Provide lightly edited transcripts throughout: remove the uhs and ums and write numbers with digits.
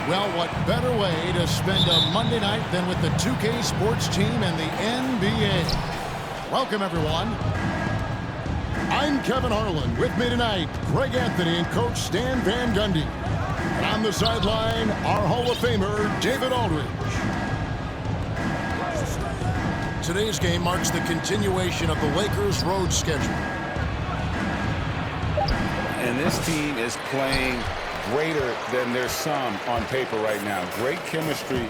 Well, what better way to spend a Monday night than with the 2K Sports team and the NBA? Welcome, everyone. I'm Kevin Harlan. With me tonight, Greg Anthony and Coach Stan Van Gundy. And on the sideline, our Hall of Famer, David Aldridge. Today's game marks the continuation of the Lakers' road schedule. And this team is playing greater than their sum on paper right now. Great chemistry,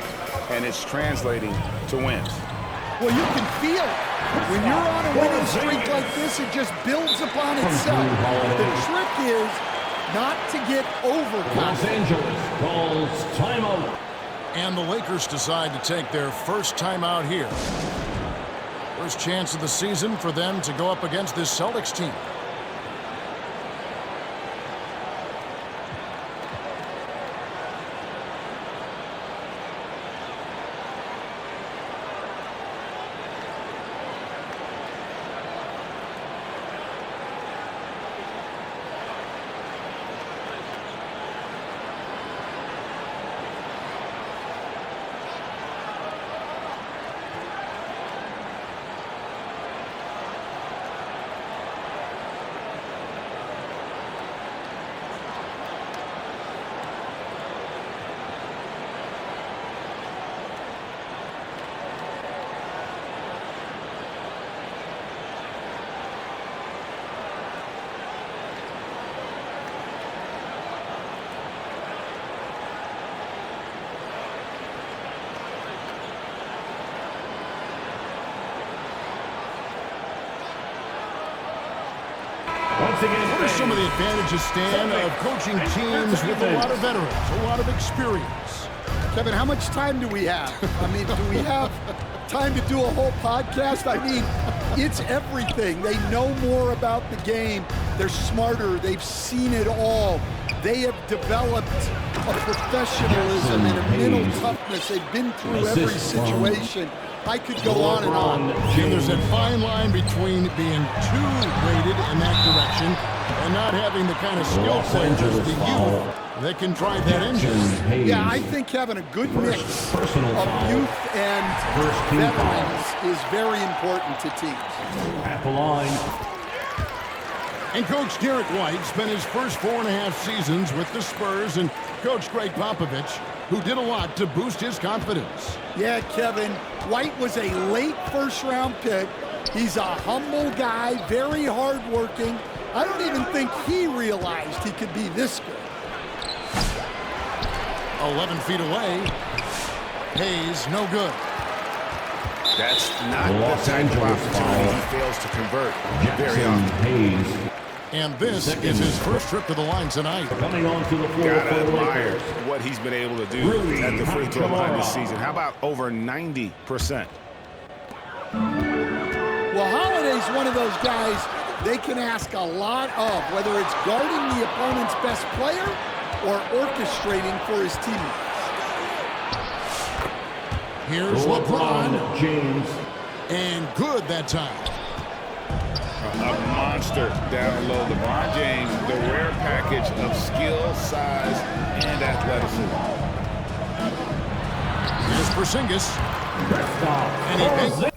and it's translating to wins. Well, you can feel it. When you're on a winning streak like this, it just builds upon itself. The trick is not to get overconfident. Los Angeles calls timeout. And the Lakers decide to take their first timeout here. First chance of the season for them to go up against this Celtics team. What are some of the advantages, Stan, of coaching teams with a lot of veterans, a lot of experience? Kevin, how much time do we have? I mean, do we have time to do a whole podcast? I mean, it's everything. They know more about the game. They're smarter. They've seen it all. They have developed a professionalism and a mental toughness. They've been through every situation. I could go on and on. And there's that fine line between being too weighted in that direction and not having the kind of skill set as the youth that can drive that engine. Yeah, I think having a good mix of youth and veterans is very important to teams. At the line. And Coach Derek White spent his first 4.5 seasons with the Spurs and Coach Greg Popovich, who did a lot to boost his confidence. Yeah, Kevin, White was a late first-round pick. He's a humble guy, very hardworking. I don't even think he realized he could be this good. 11 feet away. Hayes, no good. That's not the type of opportunity he fails to convert very often. Hayes. And this is his first trip to the line tonight. Coming onto the floor Gotta for the admire Lakers. what he's been able to do at the free throw line this season. How about over 90%? Well, Holiday's one of those guys they can ask a lot of, whether it's guarding the opponent's best player or orchestrating for his teammates. Here's LeBron. James. And good that time. A monster down low. LeBron James, the rare package of skill, size, and athleticism. Here's Porzingis. And he makes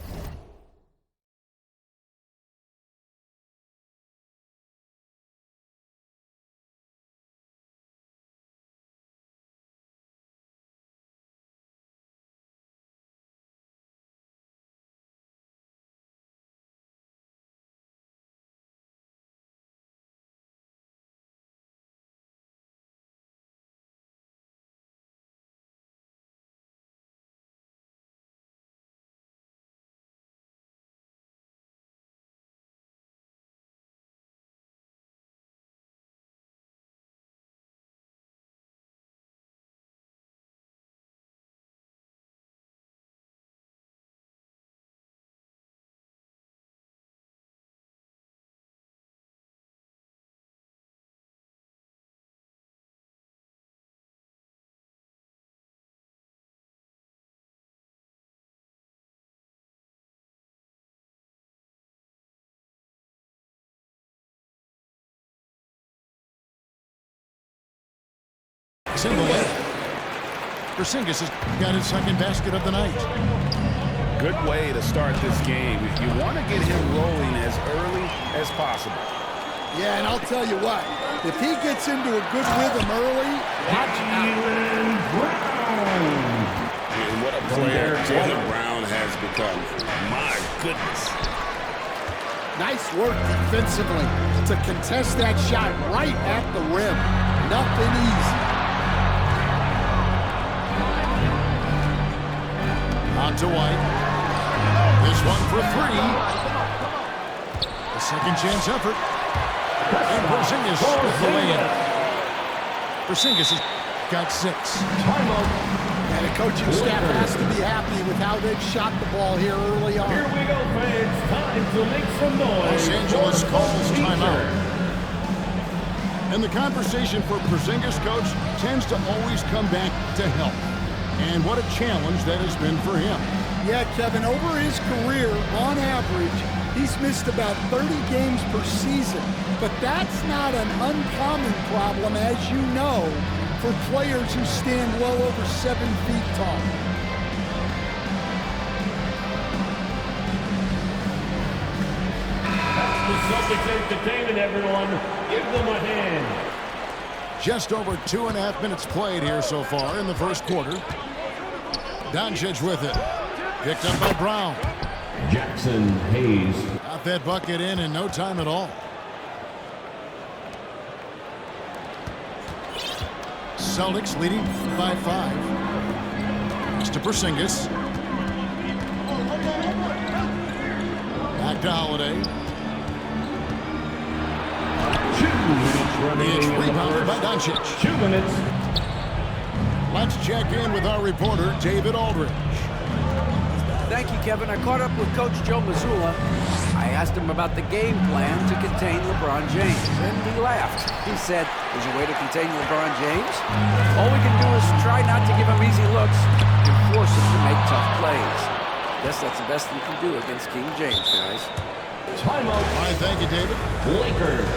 in the lane. Porzingis has got his second basket of the night. Good way to start this game. You want to get him rolling as early as possible. Yeah, and I'll tell you what, if he gets into a good rhythm early, watch Jaylen Brown. And what a player Jaylen Brown has become. My goodness. nice work defensively to contest that shot right at the rim. Nothing easy. On to White. This one for three. A second chance effort. And Porzingis with the lay-in. Porzingis has got 6. And the coaching staff has to be happy with how they've shot the ball here early on. Here we go, fans. Time to make some noise. Los Angeles calls timeout. And the conversation for Porzingis, coach, tends to always come back to health. And what a challenge that has been for him. Yeah, Kevin, over his career, on average, he's missed about 30 games per season. But that's not an uncommon problem, as you know, for players who stand well over 7 feet tall. The Celtics entertainment, everyone. Give them a hand. Just over 2.5 minutes played here so far in the first quarter. Doncic with it. Picked up by Brown. Jackson Hayes. Got that bucket in no time at all. Celtics leading by 5. It's to Porzingis. Back to Holiday. 2 minutes running. It's in the rebounded by first. Doncic. 2 minutes. Let's check in with our reporter, David Aldridge. Thank you, Kevin. I caught up with Coach Joe Mazzulla. I asked him about the game plan to contain LeBron James, and he laughed. He said, there's a way to contain LeBron James. All we can do is try not to give him easy looks and force him to make tough plays. Guess that's the best we can do against King James, guys. Timeout. All right, thank you, David. Lakers.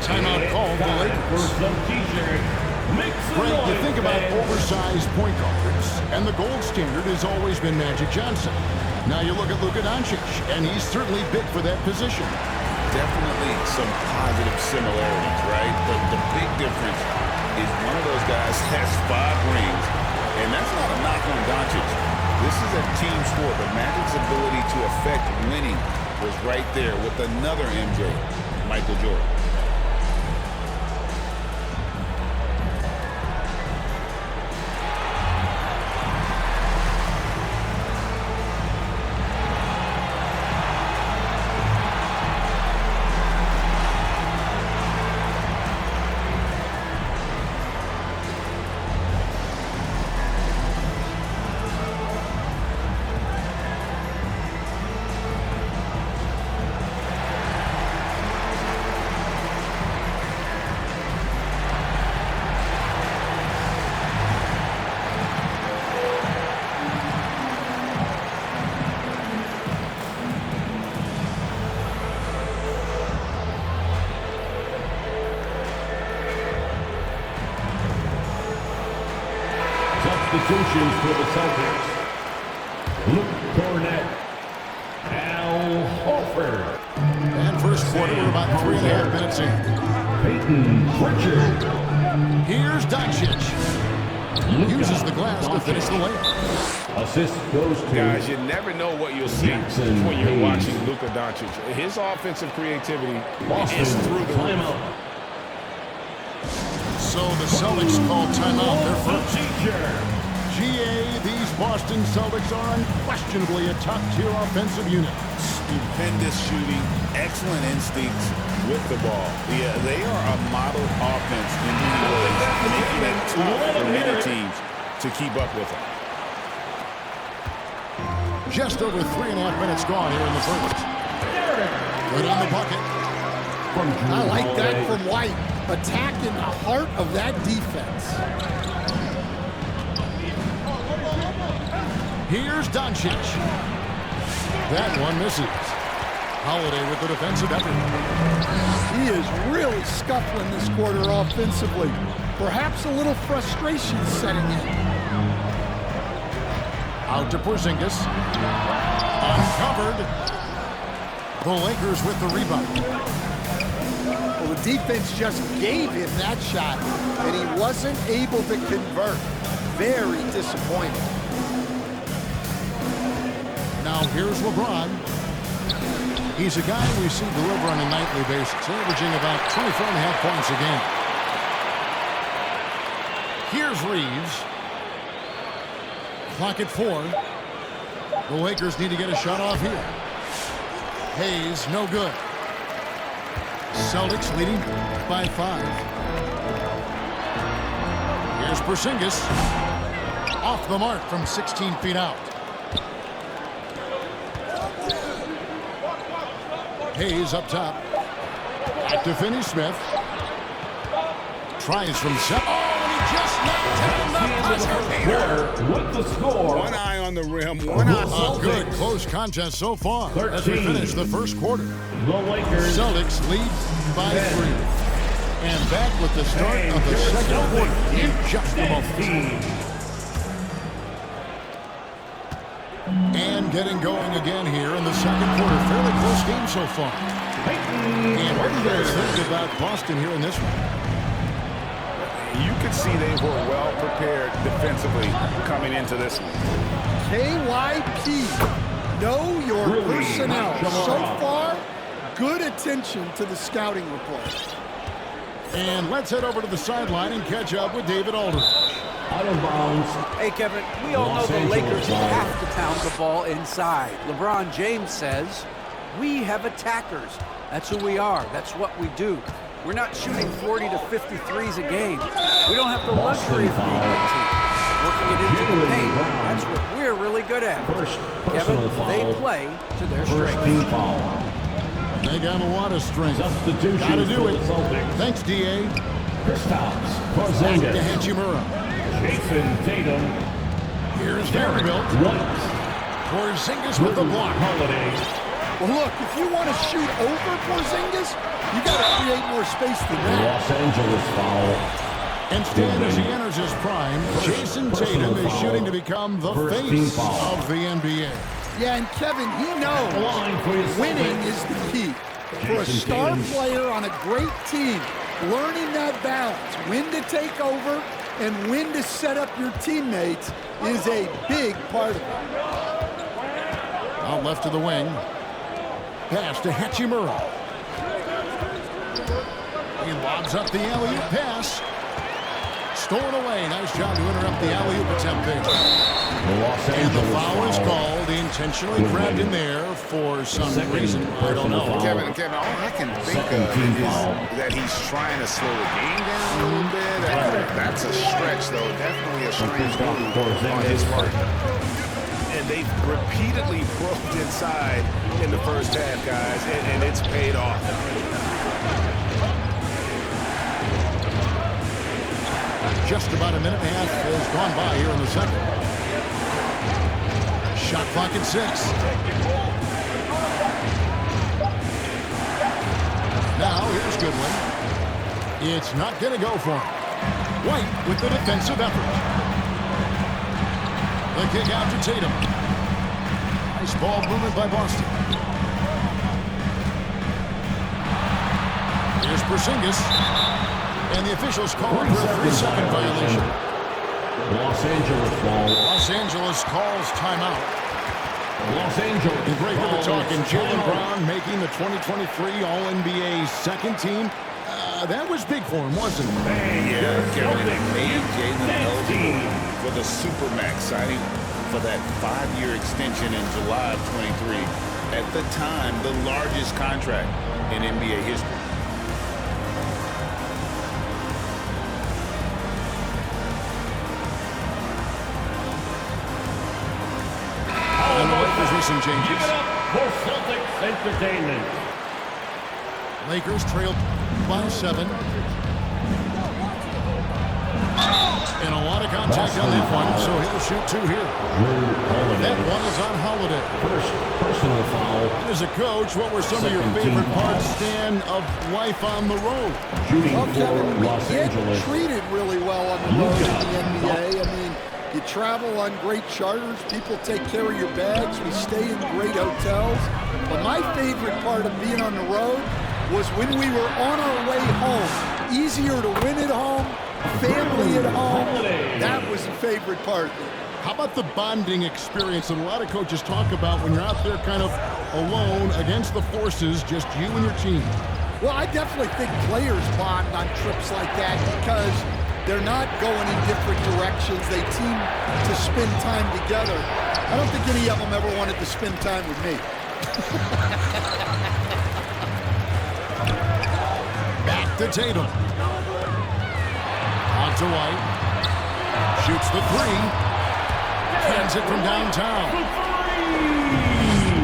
Timeout called the For Lakers. some t-shirt. Make some Greg, you noise, think about fans. oversized point guards, and the gold standard has always been Magic Johnson. Now you look at Luka Doncic, and he's certainly big for that position. Definitely some positive similarities, right? But the big difference is one of those guys has 5 rings, and that's not a knock on Doncic. This is a team sport, but Magic's ability to affect winning was right there with another MJ, Michael Jordan. Substitutions for the Celtics. Luke Cornett. Al Horford. And first quarter, we're about 3.5 minutes in. Peyton Pritchard. Here's Doncic. Uses the glass to finish the layup. Assist goes to Guys, you never know what you'll see Jackson when you're Hayes. watching Luka Doncic. His offensive creativity Boston. is through the roof. Timeout. So the Celtics call timeout their first. T-shirt. GA, these Boston Celtics are unquestionably a top-tier offensive unit. Stupendous shooting, excellent instincts with the ball. Yeah, they are a model offense in many ways, making it tough for many teams to keep up with them. Just over 3.5 minutes gone here in the first. Good on the bucket. I like that from White. Attacking the heart of that defense. Here's Doncic. That one misses. Holiday with the defensive effort. He is really scuffling this quarter offensively. Perhaps a little frustration setting in. Out to Porzingis. Uncovered. The Lakers with the rebound. Well, the defense just gave him that shot, and he wasn't able to convert. Very disappointing. Now here's LeBron. He's a guy we see deliver on a nightly basis, averaging about 24.5 points a game. Here's Reeves. Clock at 4. The Lakers need to get a shot off here. Hayes, no good. Celtics leading by 5. Here's Porzingis. Off the mark from 16 feet out. Hayes up top. Back to Finney-Smith. Tries from 7. Oh, and he just knocked down the buzzer beater. With the score, One eye on the rim, one eye. A good close contest so far as we 13. finish the first quarter. the Lakers Celtics lead by 3. And back with the start and of the your second quarter Celtics in just a moment. team. And getting going again here in the second quarter. Fairly close game so far. And what do you guys think about Boston here in this one? You could see they were well prepared defensively coming into this one. KYP, know your Really personnel. not So tomorrow. far, good attention to the scouting report. And let's head over to the sideline and catch up with David Aldridge. Out of bounds. Hey, Kevin, we all know Los the Angeles Lakers ball. have to pound the ball inside. LeBron James says, we have attackers. That's who we are. That's what we do. We're not shooting 40 to 50 threes a game. We don't have the luxury of being a team. Working it into the paint, that's what we're really good at. First Kevin, personal they foul. play to their First strength. team foul. They got a lot of strength. Substitution Gotta do for it. the Celtics. Thanks, D.A. Kristaps Back to Porzingis. Hachimura. Jason Tatum. Here's Vanderbilt. White. Porzingis with the block. Holiday. Well, look, if you want to shoot over Porzingis, you got to create more space than that. Los Angeles foul. Instead, as he enters his prime, Jason Tatum is shooting to become the First team face foul. of the NBA. Yeah, and Kevin, he knows Line for his winning Celtics. is the key. For a Jason star Tatum. player on a great team, learning that balance, when to take over and when to set up your teammates is a big part of it. Out left to the wing. Pass to Hachimura. He lobs up the alley-oop pass. Stolen away. Nice job to interrupt the alley-oop attempt there. The Los And the Angeles foul is called. Intentionally grabbed in there for some Second reason. I don't know. personal foul. Kevin, all I can think Second of team is foul. that he's trying to slow the game down a little bit. That's a stretch, though. Definitely a strange move on his part. And they've repeatedly broke inside in the first half, guys, and it's paid off. Just about a minute and a half has gone by here in the second. Shot clock at 6. Now here's Goodwin. It's not going to go for him. White with the defensive effort. The kick out to Tatum. Nice ball movement by Boston. Here's Porzingis. And the officials call for a 3-second violation. Los Angeles ball. Los Angeles calls timeout. Los Angeles. And great with the ball. talk. And Jaylen Brown making the 2023 All-NBA second team. That was big for him, wasn't it? Yeah, Kevin, Celtics made Jaylen eligible team. for the Supermax signing for that 5-year extension in July of 23. At the time, the largest contract in NBA history. And the Lakers with some Give changes. it up for Celtics Entertainment. Lakers trailed by 7. And a lot of contact on that one, so he'll shoot two here. That one is on Holiday. First personal foul. As a coach, what were some of your favorite parts, Stan, of life on the road? Shooting Well, for Kevin, we Los get Angeles. treated really well on the road in the NBA. I mean, you travel on great charters. People take care of your bags. We stay in great hotels. But my favorite part of being on the road was when we were on our way home. Easier to win at home, family at home. That was the favorite part. How about the bonding experience that a lot of coaches talk about when you're out there kind of alone against the forces, just you and your team? Well, I definitely think players bond on trips like that because they're not going in different directions. They team to spend time together. I don't think any of them ever wanted to spend time with me. Back to Tatum. On to White. Shoots the three. Hands it from downtown.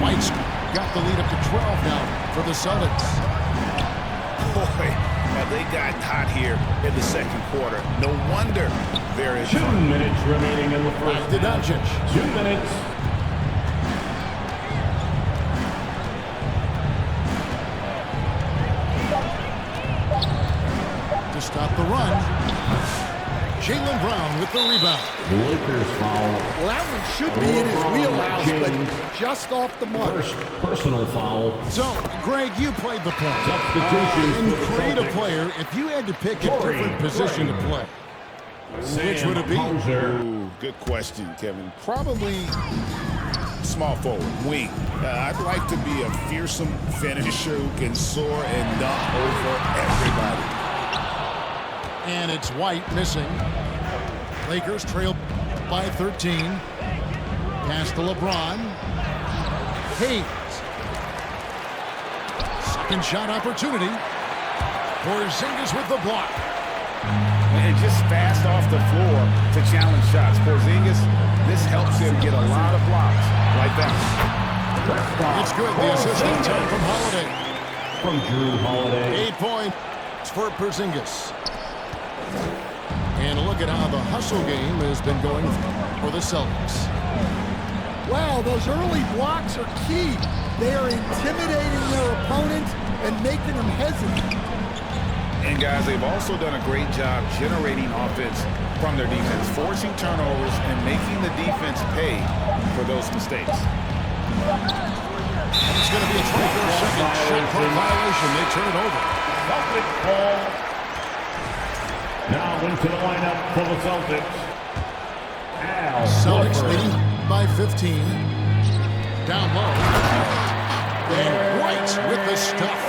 White's got the lead up to 12 now for the Celtics. Boy, now they got hot here in the second quarter. No wonder they're in 2 front. minutes remaining in the first Back to half. Doncic. 2 minutes. To stop the run. Jaylen Brown with the rebound. Lakers foul. Well, that one should be in his wheelhouse, but just off the mark. First personal foul. So, Greg, you played the point. Substitutions In for the creative Celtics. player, if you had to pick a Corey different position to play, which would it be? Hauser. Ooh, good question, Kevin. Probably small forward, wing. I'd like to be a fearsome finisher who can soar and dunk over everybody. And it's White missing. Lakers trail by 13. Pass to LeBron. Hayes. Second shot opportunity. Porzingis with the block. And just fast off the floor to challenge shots. Porzingis, this helps him get a lot of blocks like that. It's good. The assist on time from Holiday. From Drew Holiday. 8 points for Porzingis. And look at how the hustle game has been going for the Celtics. Wow, those early blocks are key. They are intimidating their opponent and making them hesitant. And guys, they've also done a great job generating offense from their defense, forcing turnovers and making the defense pay for those mistakes. It's going to be a 24-second shot clock violation. They turn it over. Celtic ball. Now into the lineup for the Celtics. Al Celtics Horford. leading by 15. Down low. And White with the stuff.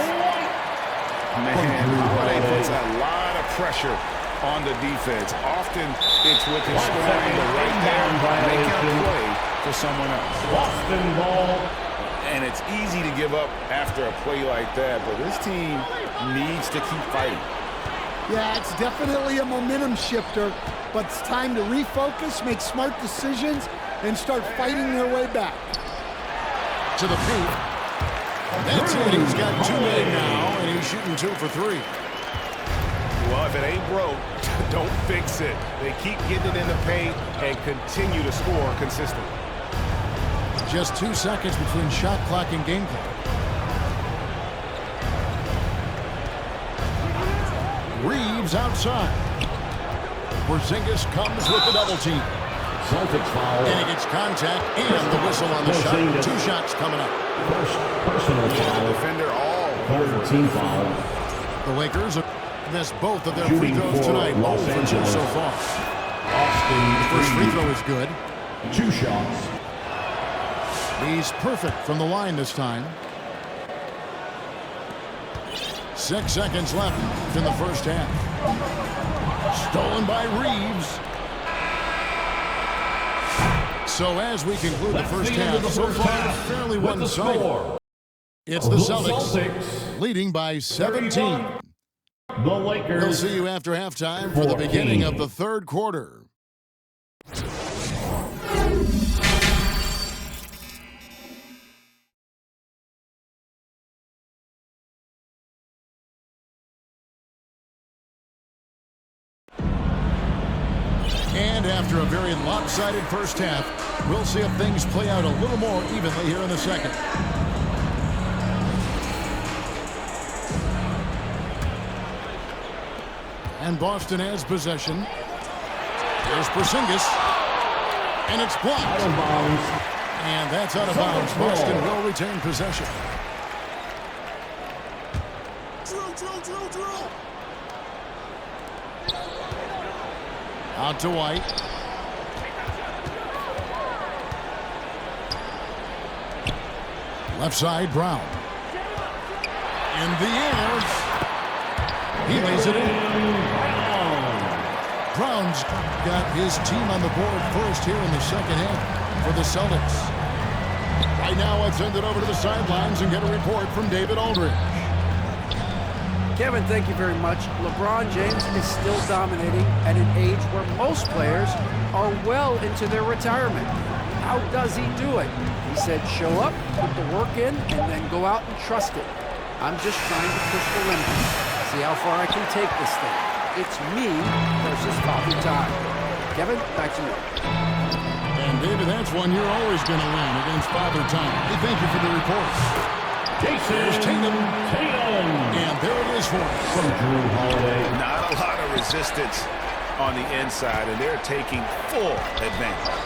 Man, Holiday puts a lot of pressure on the defense. Often it's with his scoring right there, making a play for someone else. Boston ball. And it's easy to give up after a play like that, but this team needs to keep fighting. Yeah, it's definitely a momentum shifter, but it's time to refocus, make smart decisions, and start fighting their way back. To the paint. That's it. He's got 2 made now, and he's shooting 2 for 3. Well, if it ain't broke, don't fix it. They keep getting it in the paint and continue to score consistently. Just 2 seconds between shot clock and game clock. Reeves outside. Porzingis comes with the double team. Celtics foul. And he gets contact and the whistle on the shot. 2 shots coming up. First personal foul. Defender all over. 13 foul. The Lakers have missed both of their free Shooting throws for tonight. Los 0 for 2 Angeles. so far. Austin First free Reeves. throw is good. 2 shots. He's perfect from the line this time. 6 seconds left in the first half. Stolen by Reeves. So as we conclude the first half, so far it's fairly one-sided. It's the Celtics leading by 17. The We'll Lakers. see you after halftime for the beginning of the third quarter. And after a very lopsided first half, we'll see if things play out a little more evenly here in the second. And Boston has possession. Here's Porzingis. And it's blocked. Out of bounds. And that's out of bounds. Boston will retain possession. Drill. Out to White. Left side, Brown. In the air. He lays it in. Brown's got his team on the board first here in the second half for the Celtics. Right now, let's send it over to the sidelines and get a report from David Aldridge. Kevin, thank you very much. LeBron James is still dominating at an age where most players are well into their retirement. How does he do it? He said, show up, put the work in, and then go out and trust it. I'm just trying to push the limit. See how far I can take this thing. It's me versus Father Time. Kevin, back to you. And David, that's one you're always going to win against Father Time. Hey, thank you for the report. There's Tatum. And there it is for him. From Drew Holiday. Not a lot of resistance on the inside, and they're taking full advantage.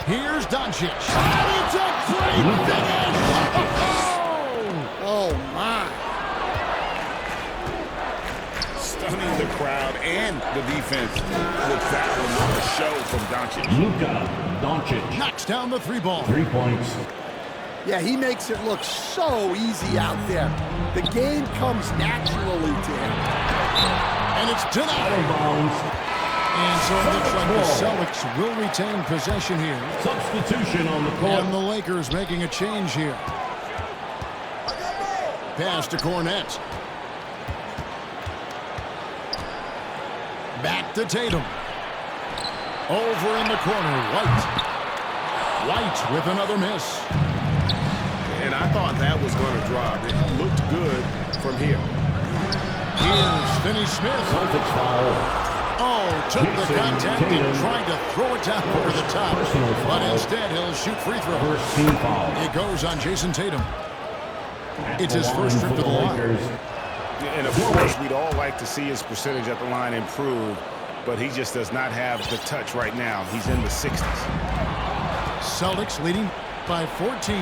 Here's Doncic. It's a great finish! Oh, my. Stunning the crowd and the defense with that one. What a show from Doncic. Luka Doncic. Knocks down the 3 ball. 3 points. Yeah, he makes it look so easy out there. The game comes naturally to him. And it's Out denied. of bounds. And so it looks like the Celtics will retain possession here. Substitution on the court. And the Lakers making a change here. Pass to Cornette. Back to Tatum. Over in the corner, White. White with another miss. And I thought that was going to drop. It looked good from here. Here's Finney-Smith. Celtics foul. Oh, took the contact and tried to throw it down over the top. But instead, he'll shoot free throw. First team foul. It goes on Jason Tatum. It's his first trip to the line. And of course, we'd all like to see his percentage at the line improve, but he just does not have the touch right now. He's in the 60s. Celtics leading by 14.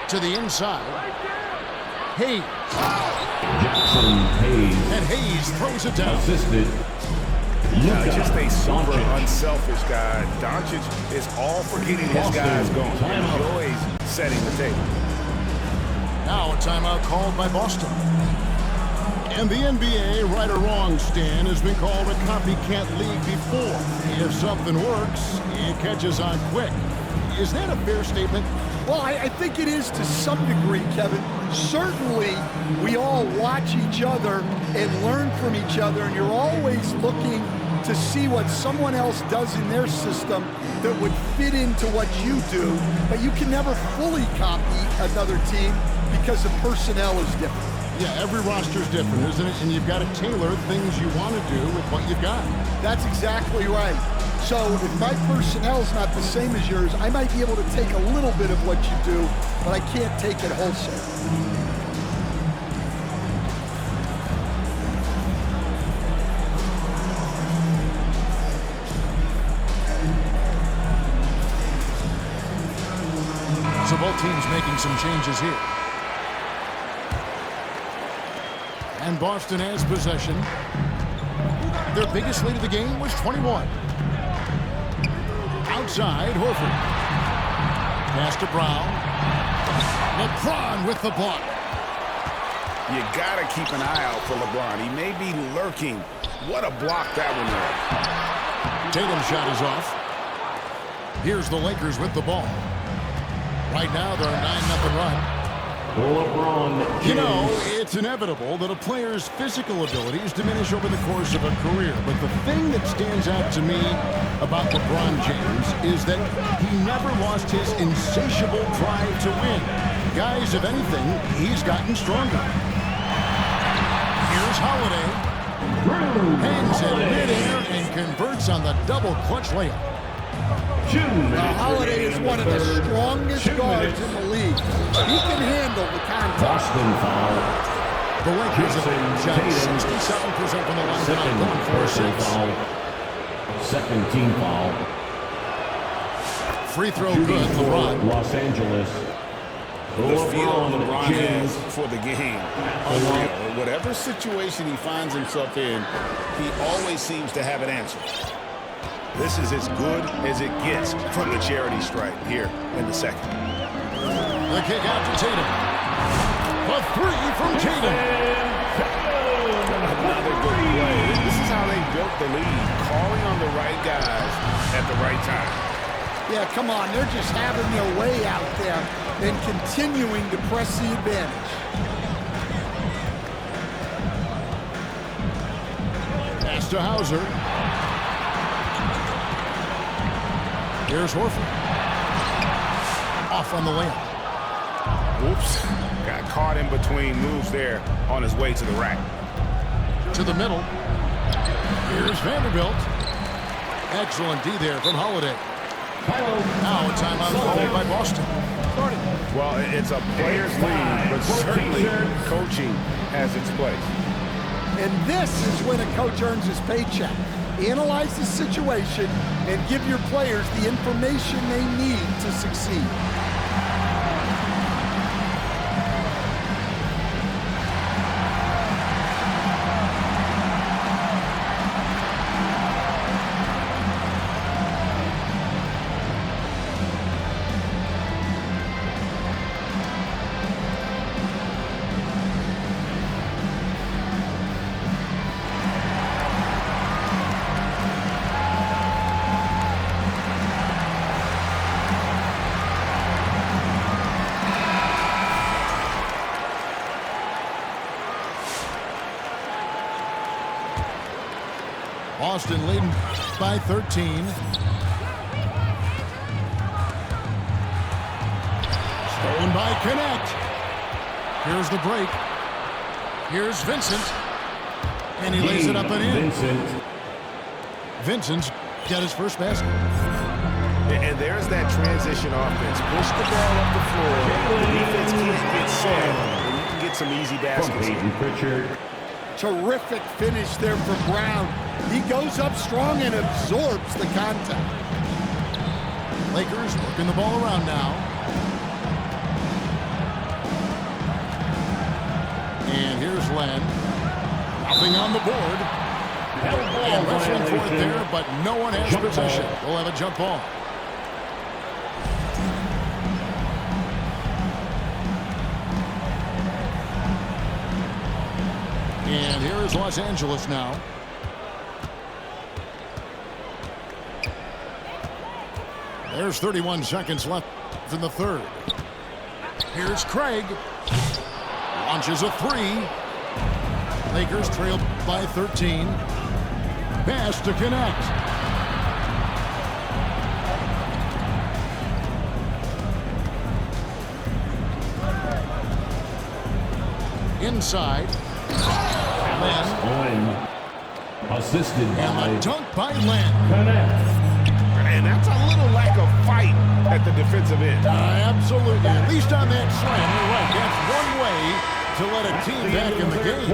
To the inside. Hayes. Jackson Hayes. And Hayes throws it down. Assisted. Luka Just a super Doncic. unselfish guy. Doncic is all for getting his guys going. Enjoys setting the table. Now a timeout called by Boston. And the NBA, right or wrong, Stan, has been called a copycat league before. If something works, it catches on quick. Is that a fair statement? Well, I think it is to some degree, Kevin. Certainly, we all watch each other and learn from each other, and you're always looking to see what someone else does in their system that would fit into what you do, but you can never fully copy another team because the personnel is different. Yeah, every roster's different, isn't it? And you've got to tailor things you want to do with what you've got. That's exactly right. So if my personnel's not the same as yours, I might be able to take a little bit of what you do, but I can't take it wholesale. So both teams making some changes here. And Boston has possession. Their biggest lead of the game was 21. Outside, Horford. Pass to Brown. LeBron with the block. You got to keep an eye out for LeBron. He may be lurking. What a block that one was. Tatum's shot is off. Here's the Lakers with the ball. Right now, they're a 9-0 run. LeBron James. You know, it's inevitable that a player's physical abilities diminish over the course of a career. But the thing that stands out to me about LeBron James is that he never lost his insatiable drive to win. Guys, if anything, he's gotten stronger. Here's Holiday. Hangs in midair and converts on the double clutch layup. Holiday is one of the strongest guards in the league. He can handle the contact. Boston foul. The Lakers have shot 67% from the line tonight, going for 6. Second team foul. Free throw good, LeBron. Los Angeles. The feel LeBron has for the game. Unreal. Whatever situation he finds himself in, he always seems to have an answer. This is as good as it gets from the charity stripe here in the second. The kick out to Tatum. A three from Tatum. Another good play. This is how they built the lead, calling on the right guys at the right time. Yeah, come on. They're just having their way out there and continuing to press the advantage. Pass to Hauser. Here's Horford. Off on the layup. Oops. Got caught in between moves there on his way to the rack. To the middle. Here's Vanderbilt. Excellent D there from Holiday. Now a timeout called by Boston. Well, it's a player's league, but certainly coaching has its place. And this is when a coach earns his paycheck. Analyze the situation and give your players the information they need to succeed. Boston leading by 13. Stolen by Connect. Here's the break. Here's Vincent. And he lays it up and in. Vincent's got his first basket. And there's that transition offense. Push the ball up the floor. The defense can't get set, and you can get some easy baskets. Terrific finish there from Brown. He goes up strong and absorbs the contact. Lakers working the ball around now. And here's Len. Nothing on the board. And wrestling for it there, but no one has possession. We'll have a jump ball. And here is Los Angeles now. There's 31 seconds left in the third. Here's Craig. Launches a three. Lakers trail by 13. Pass to Connect. Inside. Len. Assisted And by a dunk by Len. And that's a little lack of fight at the defensive end. Absolutely. At least on that slam, you're right. That's one way to let a team back in the game.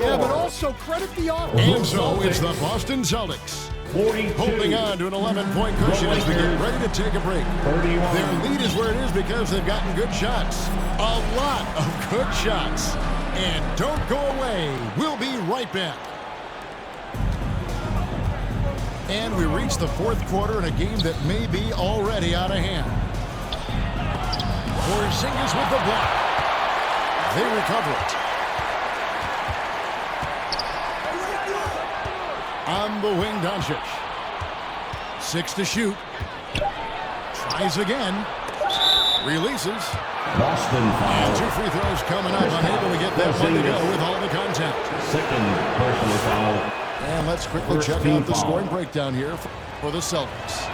Yeah, but also credit the offense. And so it's the Boston Celtics holding on to an 11-point cushion as we get ready to take a break. Their lead is where it is because they've gotten good shots. A lot of good shots. And don't go away. We'll be right back. And we reach the fourth quarter in a game that may be already out of hand. Porzingis with the block. They recover it. On the wing, Doncic. 6 to shoot. Tries again. Releases. Boston And foul. 2 free throws coming up. Unable to get that one to go with all the contact. Second personal foul. And let's quickly First check team out the foul. scoring breakdown here for the Celtics.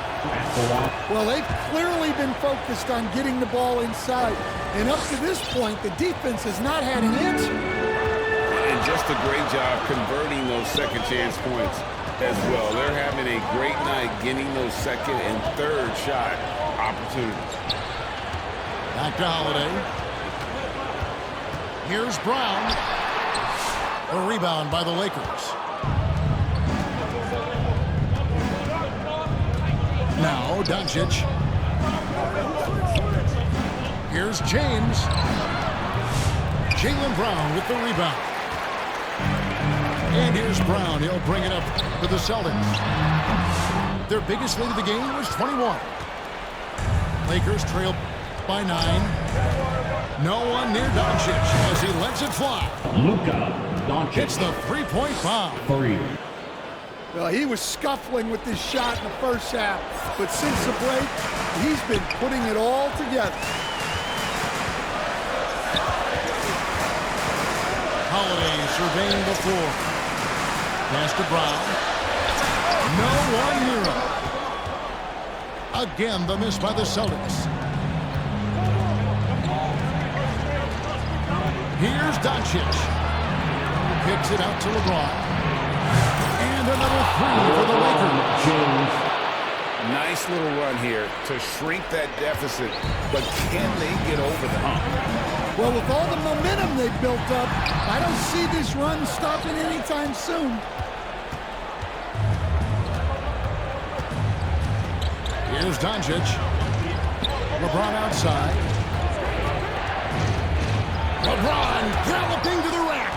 Well, they've clearly been focused on getting the ball inside. And up to this point, the defense has not had an answer. And just a great job converting those second chance points as well. They're having a great night getting those second and third shot opportunities. Back to Holiday. Here's Brown. A rebound by the Lakers. Now Doncic. Here's James. Jaylen Brown with the rebound. And here's Brown. He'll bring it up for the Celtics. Their biggest lead of the game was 21. Lakers trail by 9. No one near Doncic as he lets it fly. Luka Doncic. It's the three-point bomb. 3. Well, he was scuffling with this shot in the first half, but since the break, he's been putting it all together. Holiday surveying the floor. Pass to Brown. No one near him. Again, the miss by the Celtics. Here's Doncic. Kicks it out to LeBron. And another three for the Lakers. James. Nice little run here to shrink that deficit, but can they get over the hump? Well, with all the momentum they've built up, I don't see this run stopping anytime soon. Here's Doncic. LeBron outside. LeBron galloping to the rack.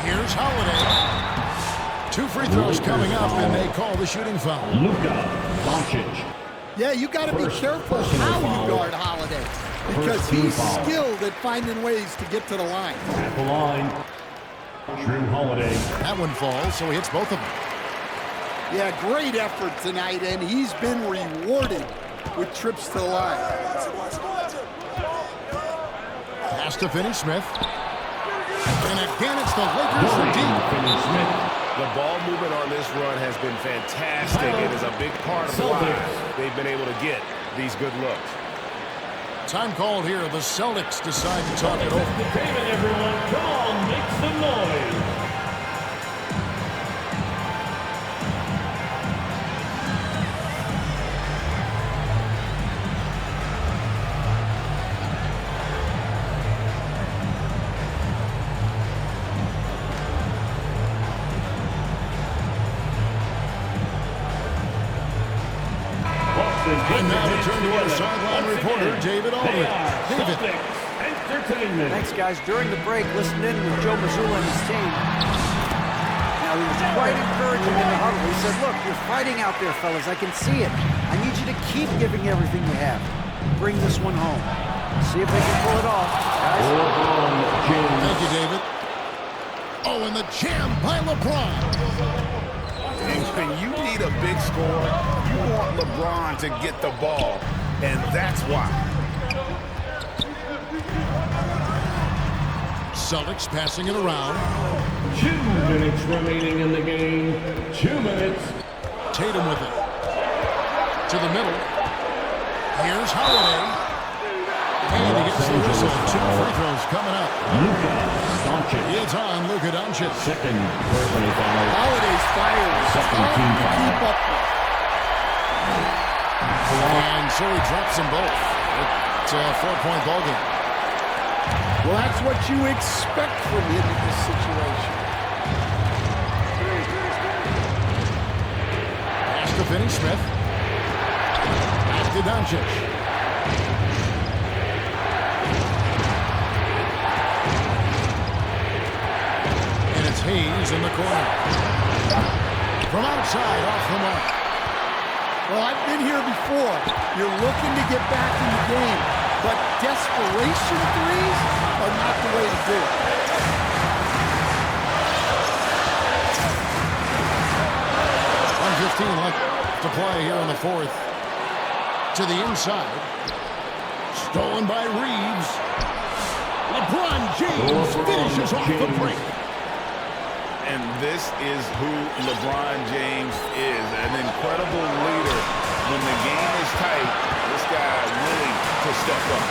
Here's Holiday. 2 free throws coming up, and they call the shooting foul. Luka Doncic. Yeah, you got to be careful how you guard Holiday, because he's skilled at finding ways to get to the line. At the line. Drew Holiday. That one falls, so he hits both of them. Yeah, great effort tonight, and he's been rewarded with trips to the line. Pass to Finney-Smith. And again, it's the Lakers for deep. Finney-Smith. The ball movement on this run has been fantastic. It is a big part of why they've been able to get these good looks. Time called here. The Celtics decide to talk it over. Entertainment, everyone. Come on, make some noise. And now we turn to our sideline reporter, David Aldridge. David. Entertainment. Thanks, guys. During the break, listened in with Joe Mazzulla and his team. Now, he was quite encouraging in the huddle. He said, look, you're fighting out there, fellas. I can see it. I need you to keep giving everything you have. Bring this one home. See if they can pull it off, guys. Thank you, David. Oh, and the jam by LeBron. And when you need a big score, you want LeBron to get the ball, and that's why. Celtics passing it around. 2 minutes remaining in the game. 2 minutes. Tatum with it. To the middle. Here's Holiday. And he gets the whistle. 2 free throws coming up. Luka Doncic. It's on Luka Doncic. Second personal foul. Holiday's fire is Second hard team to foul. keep up with. And so he drops them both. It's a 4-point ball game. Well, that's what you expect from him in this situation. Pass to Finney-Smith. Back to Doncic. And it's Hayes in the corner. From outside, off the mark. Well, I've been here before. You're looking to get back in the game, but desperation threes are not the way to do it. .115 left to play here in the fourth. To the inside. Stolen by Reeves. LeBron James finishes off the break. And this is who LeBron James is, an incredible leader. When the game is tight, this guy is willing to step up.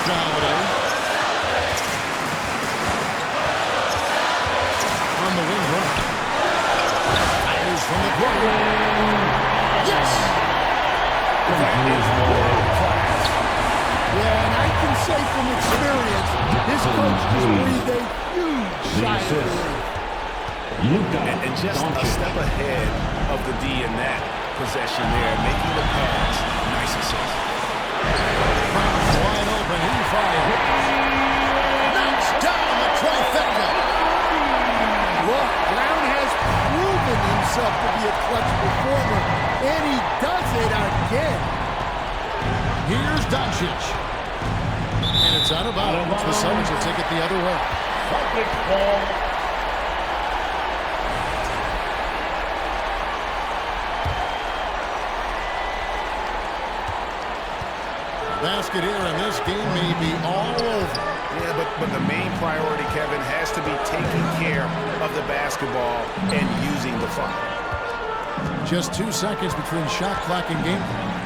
Holiday. On the wing run. Fires from the corner. Yes! Yeah, and I can say from experience, his coach just breathed a huge sigh of relief. And just a step ahead of the D in that possession there, making the pass. Nice assist. Wide open, he fired. Knocks down the trifecta. Look, Brown has proven himself to be a clutch performer, and he does it again. Here's Doncic. And it's out of bounds. The Celtics will take it the other way. Celtics ball. Basket here, and this game may be all over. Yeah, but the main priority, Kevin, has to be taking care of the basketball and using the foul. Just 2 seconds between shot clock and game clock.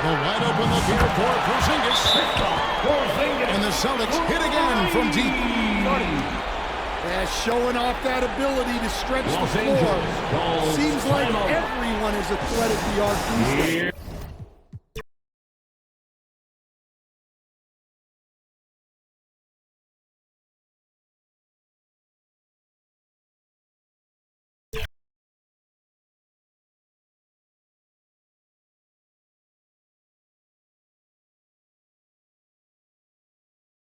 The wide open looking for Porzingis. And the Celtics hit again from deep. Yeah, showing off that ability to stretch the floor. Seems like everyone is a threat at the arc these days.